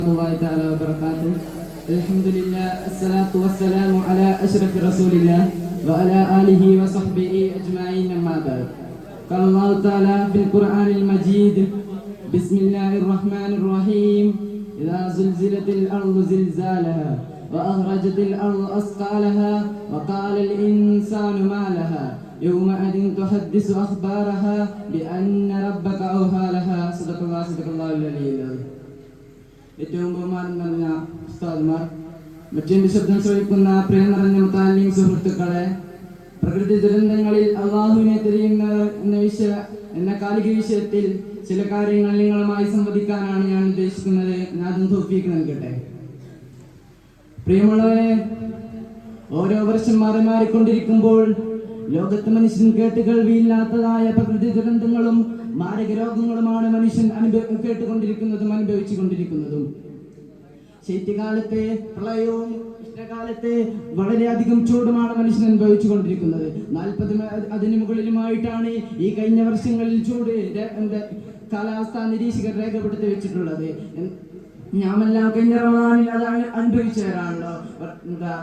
الله تعالى وبركاته. الحمد لله الصلاة والسلام على أشرف رسول الله وعلى آله وصحبه أجمعين أما بعد. قال الله تعالى في القرآن المجيد: بسم الله الرحمن الرحيم. إذا زلزلت الأرض زلزالها وأخرجت الأرض أثقالها وقال الإنسان ما لها يومئذ تحدث أخبارها بأن ربك أوحى لها. صدق الله العلي العظيم. ഏറ്റവും ബഹുമാനം നിറഞ്ഞ ഉസ്താദ്മാർ, മറ്റൊരു ശബ്ദം ശ്രവിക്കുന്ന പ്രിയ നിറഞ്ഞ മുത്താലിം സുഹൃത്തുക്കളെ, പ്രകൃതി ദുരന്തങ്ങളിൽ അള്ളാഹുവിനെ തിരിയുന്ന എന്ന കാലിക വിഷയത്തിൽ ചില കാര്യങ്ങൾ നിങ്ങളുമായി സംവദിക്കാനാണ് ഞാൻ ഉദ്ദേശിക്കുന്നത്. അതും തൗഫീഖ് നൽകട്ടെ. പ്രിയമുള്ളവരെ, ഓരോ വർഷം മാറിക്കൊണ്ടിരിക്കുമ്പോൾ ലോകത്ത് മനുഷ്യൻ കേട്ടുകേൾവിയില്ലാത്തതായ പ്രകൃതി ദുരന്തങ്ങളും മാരക രോഗങ്ങളുമാണ് മനുഷ്യൻ കേട്ടുകൊണ്ടിരിക്കുന്നതും അനുഭവിച്ചുകൊണ്ടിരിക്കുന്നതും. ശൈത്യകാലത്തെ പ്രളയവും ഉഷ്ണകാലത്തെ വളരെയധികം ചൂടുമാണ് മനുഷ്യൻ അനുഭവിച്ചുകൊണ്ടിരിക്കുന്നത്. 40 അതിന് മുകളിലുമായിട്ടാണ് ഈ കഴിഞ്ഞ വർഷങ്ങളിൽ ചൂട് കാലാവസ്ഥാ നിരീക്ഷകർ രേഖപ്പെടുത്തി വെച്ചിട്ടുള്ളത്. ഞാമെല്ലാം കഴിഞ്ഞ റമദാനിൽ അതാണ് അനുഭവിച്ചവരാണല്ലോ.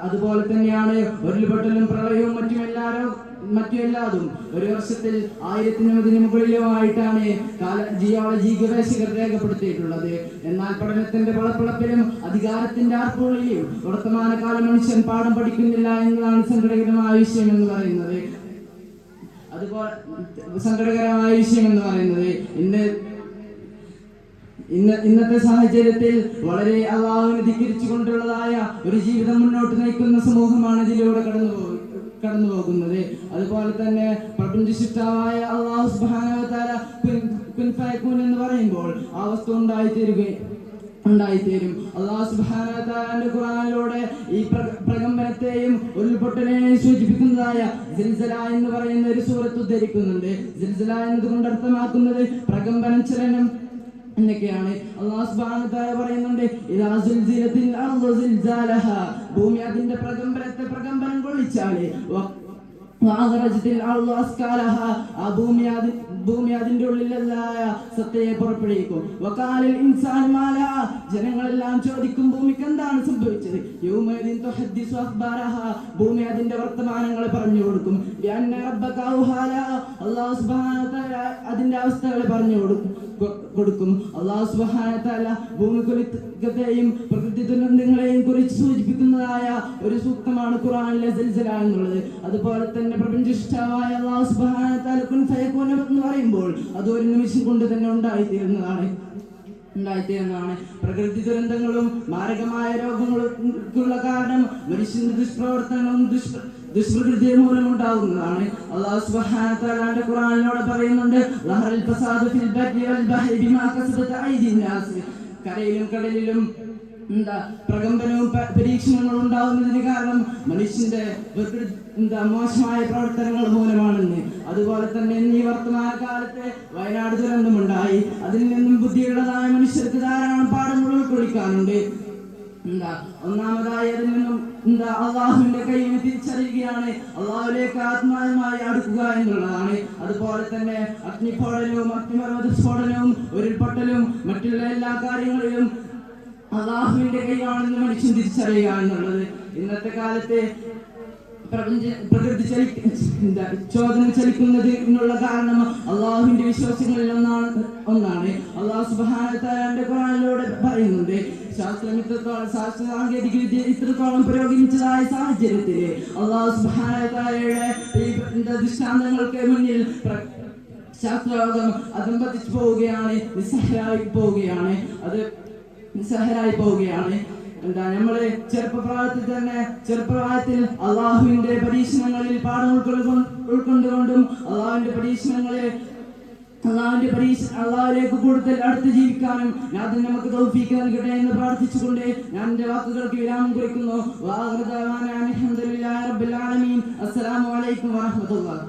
അതുപോലെ തന്നെയാണ് ഉരുൾപൊട്ടലും പ്രളയവും മറ്റുമെല്ലാതും ഒരു വർഷത്തിൽ 1000 മുകളിലുമായിട്ടാണ് ജിയോളജി ഗവേഷകർ രേഖപ്പെടുത്തിയിട്ടുള്ളത്. എന്നാൽ പഠനത്തിന്റെ വളപ്പിളപ്പിലും അധികാരത്തിന്റെ ആർപ്പുകളിലും വർത്തമാനകാല മനുഷ്യൻ പാഠം പഠിക്കുന്നില്ല എന്നതാണ് സങ്കടകരമായ വിഷയം എന്ന് പറയുന്നത്. ഇന്നത്തെ സാഹചര്യത്തിൽ വളരെ അള്ളാഹുവിനെ ധിക്കരിച്ചുകൊണ്ടുള്ളതായ ഒരു ജീവിതം മുന്നോട്ട് നയിക്കുന്ന സമൂഹമാണ് ഇതിലൂടെ കടന്നു പോകുന്നത്. അതുപോലെ തന്നെ പ്രപഞ്ച സൃഷ്ടാവായ അള്ളാഹു സുബ്ഹാനഹു വ തആല കുൻ ഫയകൂൻ എന്ന് പറയുമ്പോൾ ആ വസ്തു ഉണ്ടായിത്തീരും. അള്ളാഹു സുബ്ഹാനഹു വ തആലയുടെ ഖുർആനിലൂടെ ഈ പ്രകമ്പനത്തെയും ഉരുൾപൊട്ടലിനെയും സൂചിപ്പിക്കുന്നതായ സിൽസില എന്ന് പറയുന്ന ഒരു സൂറത്ത് ഉദ്ധരിക്കുന്നുണ്ട്. സിൽസില എന്നതുകൊണ്ട് അർത്ഥമാക്കുന്നത് പ്രകമ്പനം, ചലനം എന്നൊക്കെയാണ്. അല്ലാഹു സുബ്ഹാനഹു വ തആല പറയുന്നുണ്ട്: ഇദാ സുൽസിലത്തിൽ അർദു സിൽസാലഹാ, ഭൂമി അതിന്റെ പ്രകമ്പനം കൊള്ളിച്ചാൽ, വഅഖറജത്തിൽ അർദു അസ്കാലഹാ, ആ ഭൂമി അതിന്റെ ഉള്ളിലല്ലായ സത്തയെ പുറപ്പെടുവിക്കും. വഖാലൽ ഇൻസാനു മാ ലഹാ, ജനങ്ങളെല്ലാം ചോദിക്കും ഭൂമിക്ക് എന്താണ് സംഭവിച്ചത്. യൗമഇദിൻ തുഹദ്ദിസു അഖ്ബാരഹാ, ഭൂമി അതിന്റെ വർത്തമാനങ്ങളെ പറഞ്ഞു കൊടുക്കും. ബിഅന്ന റബ്ബക ഔഹാ ലഹാ, അല്ലാഹു സുബ്ഹാനഹു വ തആല അതിന്റെ അവസ്ഥകളെ പറഞ്ഞു കൊടുക്കും. അല്ലാഹു സുബ്ഹാനഹു വ തആല ഭൂമികുലുക്കത്തെയും പ്രകൃതി ദുരന്തങ്ങളെയും കുറിച്ച് സൂചിപ്പിക്കുന്നതായ ഒരു സൂക്തമാണ് ഖുർആനിലെ സിൽസില എന്നുള്ളത്. അതുപോലെ തന്നെ പ്രപഞ്ച സൃഷ്ടാവായ അല്ലാഹു സുബ്ഹാനഹു വ തആല കുൻ ഫയകൂൻ എന്ന് പറയുമ്പോൾ അത് ഒരു നിമിഷം കൊണ്ട് തന്നെ ഉണ്ടായിത്തീരുന്നതാണ്. പ്രകൃതി ദുരന്തങ്ങളും മാരകമായ രോഗങ്ങൾക്കുള്ള കാരണം മനുഷ്യന്റെ ദുഷ്പ്രവർത്തനങ്ങളും ദുഷ്പ്രകൃതി മൂലമുണ്ടാകുന്നതാണ്. അല്ലാഹു സുബ്ഹാനഹു വ തആല ഖുർആനിലൂടെ പറയുന്നുണ്ട്: ലഹറൽ ഫസാദു ഫിൽ ബർരി വൽ ബഹരി ബിമാ കസബത ഐദിൻ നാസ്, കരയിലും കടലിലും പ്രകമ്പനവും പരീക്ഷണങ്ങളും ഉണ്ടാകുന്നതിന് കാരണം മനുഷ്യന്റെ മോശമായ പ്രവർത്തനങ്ങൾ മൂലമാണെന്ന്. അതുപോലെ തന്നെ ഈ വർത്തമാന കാലത്തെ വയനാട് ദുരന്തമുണ്ടായി. അതിൽ നിന്നും ബുദ്ധിയുള്ളതായ മനുഷ്യർക്ക് ധാരാളം പാഠങ്ങൾ ഉൾക്കൊള്ളിക്കാനുണ്ട്. ഒന്നാമതായി അതിൽ നിന്നും അള്ളാഹുവിന്റെ കയ്യിൽ തിരിച്ചറിയുകയാണ്, അള്ളാഹുവിലേക്ക് ആത്മാവുമായി അടുക്കുക എന്നുള്ളതാണ്. അതുപോലെ തന്നെ അഗ്നിസ്ഫോടനവും അഗ്നിപർവ്വത സ്ഫോടനവും ഉരുൾപൊട്ടലും മറ്റുള്ള എല്ലാ കാര്യങ്ങളിലും അള്ളാഹുവിന്റെ കൈയാണെന്ന് മനുഷ്യൻ തിരിച്ചറിയുക എന്നുള്ളത്. ഇന്നത്തെ കാലത്തെ പ്രകൃതി ചോദന ചലിക്കുന്നത് എന്നുള്ള കാരണം അള്ളാഹുവിന്റെ വിശ്വാസങ്ങളിൽ ഒന്നാണ്. അള്ളാഹു സുബ്ഹാനഹു വ തആലയുടെ ഖുർആനിലൂടെ പറയുന്നുണ്ട്: ശാസ്ത്ര സാങ്കേതിക വിദ്യ ഇത്രത്തോളം പുരോഗമിച്ചതായ സാഹചര്യത്തിൽ അള്ളാഹു സുബ്ഹാനഹു വ തആലയുടെ ദൃഷ്ടാന്തങ്ങൾക്ക് മുന്നിൽ ശാസ്ത്രലോകം അധംപതിച്ചു പോവുകയാണ്, നിസ്സഹായരായി പോവുകയാണ്. നമ്മള് ചെറുപ്രായത്തിൽ അള്ളാഹുവിന്റെ പരീക്ഷണങ്ങളിൽ പാഠം ഉൾക്കൊണ്ടുകൊണ്ടും അള്ളാഹുവിലേക്ക് കൂടുതൽ അടുത്ത് ജീവിക്കാനും അതിന് നമുക്ക് തൗഫീഖ് നൽകട്ടെ എന്ന് പ്രാർത്ഥിച്ചുകൊണ്ട് ഞാൻ എന്റെ വാക്കുകൾക്ക് വിരാമം കുറിക്കുന്നു. അസ്സലാമു അലൈക്കും വറഹ്മത്തുള്ളാഹി.